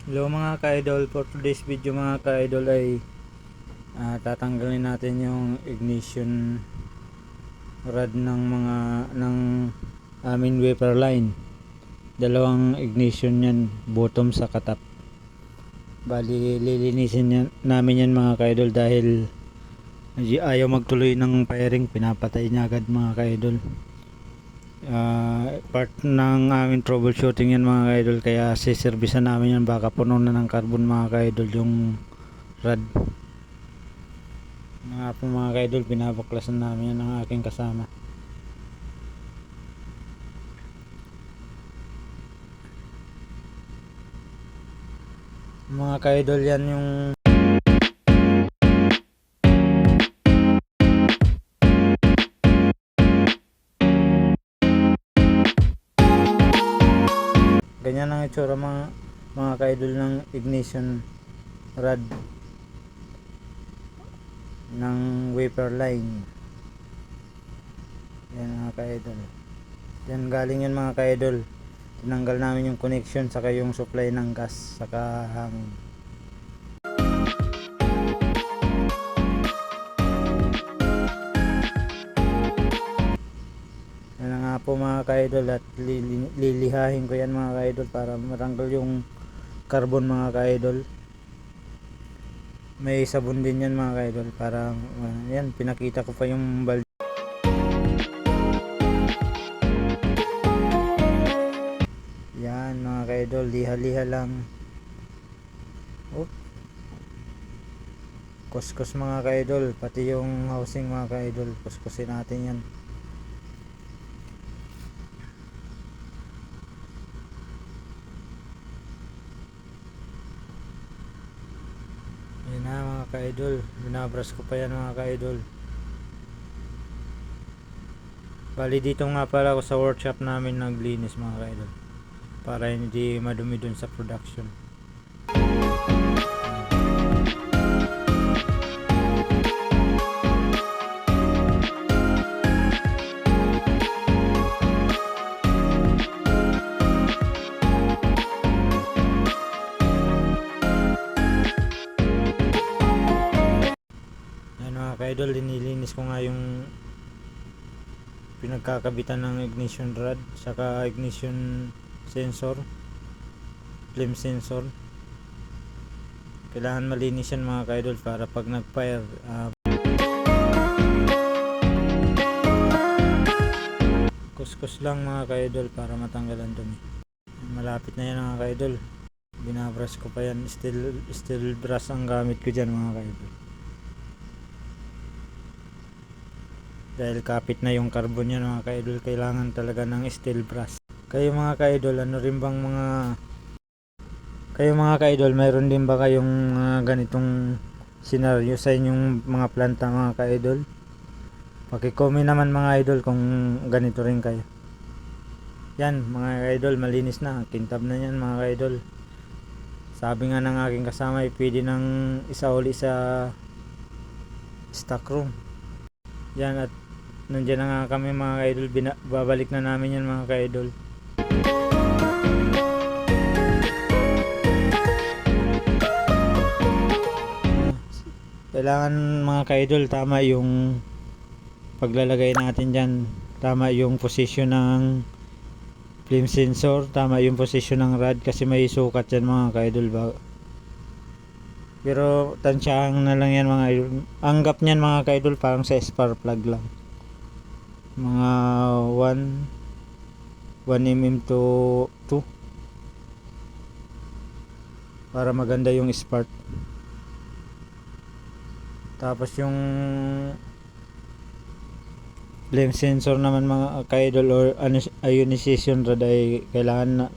Hello mga ka-idol, for today's video mga ka-idol ay tatanggalin natin yung ignition rod ng aming wiper line. Dalawang ignition yan, bottom sa katap. Bali lilinisin namin yan mga ka-idol dahil ayaw magtuloy ng firing, pinapatay niya agad mga ka-idol. Part ng aming troubleshooting yan mga ka-idol, kaya siservisan namin yan, baka puno na ng carbon mga ka-idol yung rod. Nga po mga ka-idol, binabaklasan namin yan ng aking kasama. Mga ka-idol, yan yung ganyan ang itsura mga ka-idol ng ignition rod ng wiper line. Yan mga ka-idol, yan galing yan mga ka-idol. Tinanggal namin yung connection saka yung supply ng gas saka hangin. Yan na nga po mga ka-idol, at lilihahin ko yan mga ka-idol para matanggal yung carbon mga ka-idol. May sabon din yan mga ka-idol para yan, pinakita ko pa yung balde. Yan mga ka-idol, liha-liha lang. Kuskus mga ka-idol, pati yung housing mga ka-idol, kuskusin natin yan. Yan na mga ka-idol, binabrush ko pa yan mga ka-idol. Bali dito nga pala ako sa workshop namin naglinis mga ka-idol, para hindi madumi dun sa production. Yan mga ka-idol, linilinis ko nga yung pinagkakabitan ng ignition rod saka ignition sensor, flame sensor. Kailangan malinis yan mga ka-idol para pag nag-fire kuskus lang mga ka-idol para matanggal ang dumi. Malapit na yan mga ka-idol, binabrush ko pa yan. Steel brush ang gamit ko dyan mga ka-idol, dahil kapit na yung carbon yan mga ka-idol. Kailangan talaga ng steel brush. Kayo mga ka-idol, ano rin bang kayo mga ka-idol, mayroon din ba kayong ganitong senaryo sa inyong mga planta mga ka-idol? Paki-comment naman mga idol kung ganito rin kayo. Yan mga ka-idol, malinis na, kintab na yan mga ka-idol. Sabi nga ng aking kasama, pwede nang isauli sa stock room. Yan, at nandiyan na nga kami mga ka-idol, babalik na namin yan mga ka-idol. Kailangan mga ka-idol, tama yung paglalagay natin dyan, tama yung position ng flame sensor, tama yung position ng rod, kasi may sukat dyan mga ka-idol ba. Pero tansyahan na lang yan mga idol. Ang gap nyan mga ka-idol parang sa spark plug lang, mga 1 mm to 2 para maganda yung spark. Tapos yung flame sensor naman mga ka-idol or ionization rod ay kailangan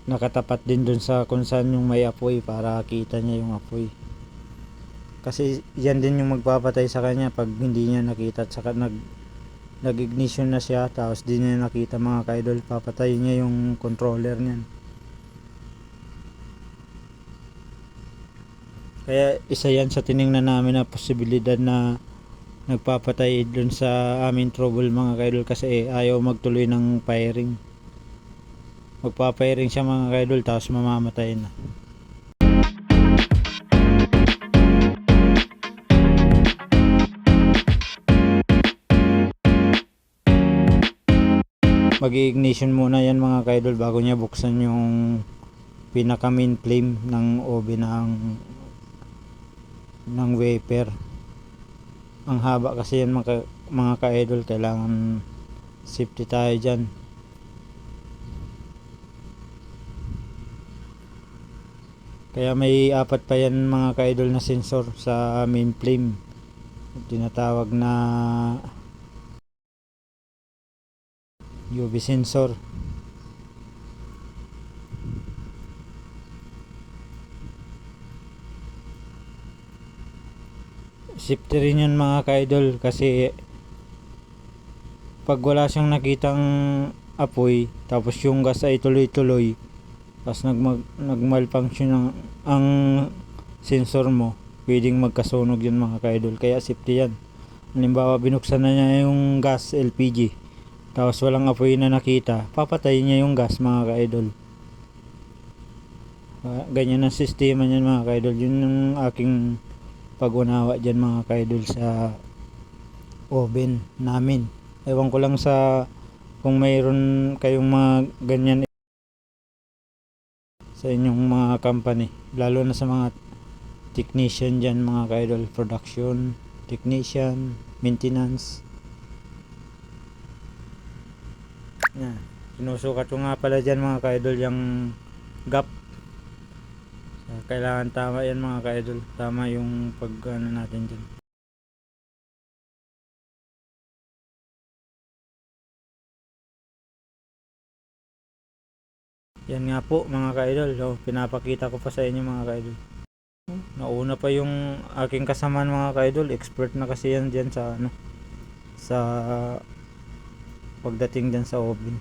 nakatapat din dun sa kung saan yung may apoy para kita niya yung apoy. Kasi yan din yung magpapatay sa kanya pag hindi niya nakita at saka nag-ignition na siya tapos di niya nakita mga ka-idol, papatay niya yung controller niyan. Kaya isa yan sa tiningnan namin na posibilidad na nagpapatay dun sa aming trouble mga ka-idol, kasi ayaw magtuloy ng firing. magpapahiring siya mga ka-idol tapos mamamatay na. Mag-ignition muna yan mga ka-idol bago niya buksan yung pinaka main flame ng oven ng wafer. Ang haba kasi yan mga ka-idol, kailangan safety tayo dyan. Kaya may apat pa yan mga ka-idol na sensor sa main flame, tinatawag na UV sensor. Safety rin yan mga ka-idol kasi pag wala siyang nakitang apoy tapos yung gas ay tuloy-tuloy tapos nag-malfunction ang sensor mo, pwedeng magkasunog yan mga ka-idol. Kaya safety yan. Halimbawa binuksan na niya yung gas LPG tapos walang apoy na nakita, papatayin niya yung gas mga ka-idol. Ganyan ang sistema niyan mga ka-idol. Yun yung aking pag-unawa dyan mga ka-idol sa oven namin. Ewan ko lang sa kung mayroon kayong mga ganyan sa inyong mga company, lalo na sa mga technician dyan mga ka-idol, production technician, maintenance. Yan. Sinusukat ko nga pala dyan mga ka-idol yung gap. Kailangan tama yan mga ka-idol. Tama yung pag ano natin dyan. Yan nga po mga ka-idol. So, pinapakita ko pa sa inyo mga ka-idol. Nauna pa yung aking kasamaan mga ka-idol. Expert na kasi yan dyan sa ano, sa pagdating dyan sa oven.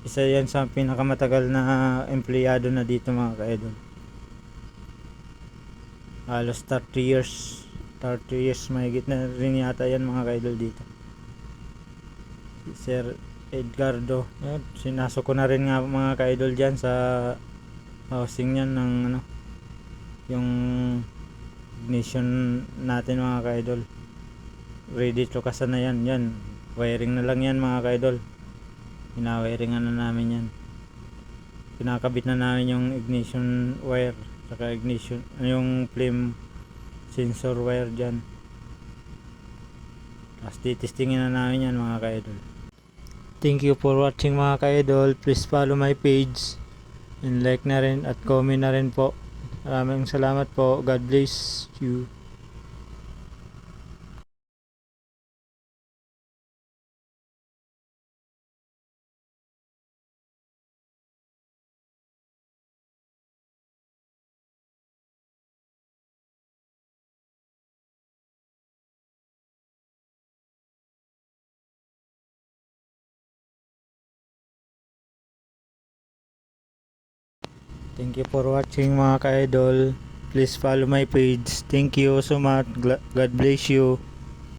Isa yan sa pinakamatagal na empleyado na dito mga ka-idol. Halos 30 years mahigit na rin yata yan mga ka-idol dito. Sir Edgardo, sinasok ko na rin nga mga ka-idol dyan sa housing yan ng ano, yung ignition natin mga ka-idol. Ready to kasa na yan. Wiring na lang yan mga ka-idol. Pinawiringan na namin yan. Pinakabit na namin yung ignition wire saka ignition, yung flame sensor wire dyan. Tapos titestingin na namin yan mga ka-idol. Thank you for watching mga ka-idol. Please follow my page and like na rin at comment na rin po. Maraming salamat po. God bless you. Thank you for watching mga ka-idol. Please follow my page. Thank you so much. God bless you.